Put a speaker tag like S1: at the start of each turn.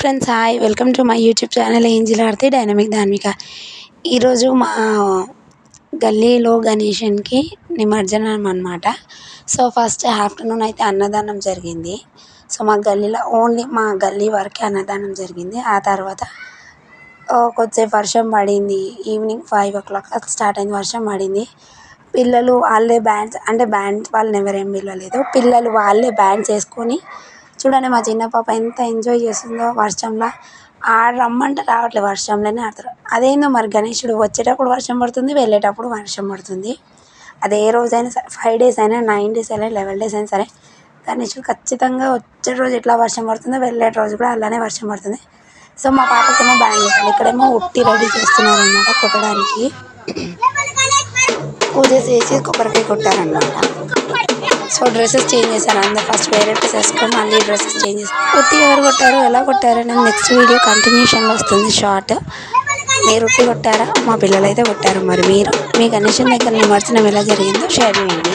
S1: Friends hi welcome to my YouTube channel angel Aarti dynamic ధార్మిక. ఈరోజు మా గల్లీలో గణేషన్కి నిమజ్జనం అనమాట. సో ఫస్ట్ ఆఫ్టర్నూన్ అయితే అన్నదానం జరిగింది. సో మా గల్లీలో ఓన్లీ మా గల్లీ వరకే అన్నదానం జరిగింది. ఆ తర్వాత కొద్దిసేపు వర్షం పడింది. ఈవినింగ్ 5 o'clock స్టార్ట్ అయింది, వర్షం పడింది. పిల్లలు వాళ్ళే బ్యాండ్స్, అంటే బ్యాండ్స్ వాళ్ళని ఎవరేం పిలవలేదు, పిల్లలు వాళ్ళే బ్యాండ్స్ వేసుకొని చూడండి మా చిన్న పాప ఎంత ఎంజాయ్ చేస్తుందో వర్షంలో. రమ్మంటే రావట్లేదు, వర్షంలోనే ఆడతారు. అదేందో మరి గణేశుడు వచ్చేటప్పుడు వర్షం పడుతుంది, వెళ్ళేటప్పుడు వర్షం పడుతుంది. అది ఏ రోజైనా సరే 5 days అయినా 9 days అయినా 11 days అయినా సరే గణేశుడు ఖచ్చితంగా వచ్చే రోజు ఎట్లా వర్షం పడుతుందో వెళ్ళే రోజు కూడా అలానే వర్షం పడుతుంది. సో మా పాపకేమో బ్యాండ్ కొట్టాలి, ఇక్కడేమో ఉట్టి రెడీ చేస్తున్నారు అన్నమాట కొట్టడానికి. పూజ చేసి కొబ్బరికాయ కొట్టారనమాట. సో డ్రెస్సెస్ చేంజ్ చేశాను, అందరు ఫస్ట్ వేరే డ్రెస్ వేసుకొని మళ్ళీ డ్రెస్సెస్ చేంజ్ చేశాను. ఉట్టి ఎవరు కొట్టారు, ఎలా కొట్టారు అనేది నెక్స్ట్ వీడియో కంటిన్యూషన్లో వస్తుంది షార్ట్. మీరు ఉట్టి కొట్టారా? మా పిల్లలు అయితే కొట్టారు. మరి మీరు మీ గణేశన్ దగ్గర నిమజ్జనం ఎలా జరిగిందో షేర్ చేయండి.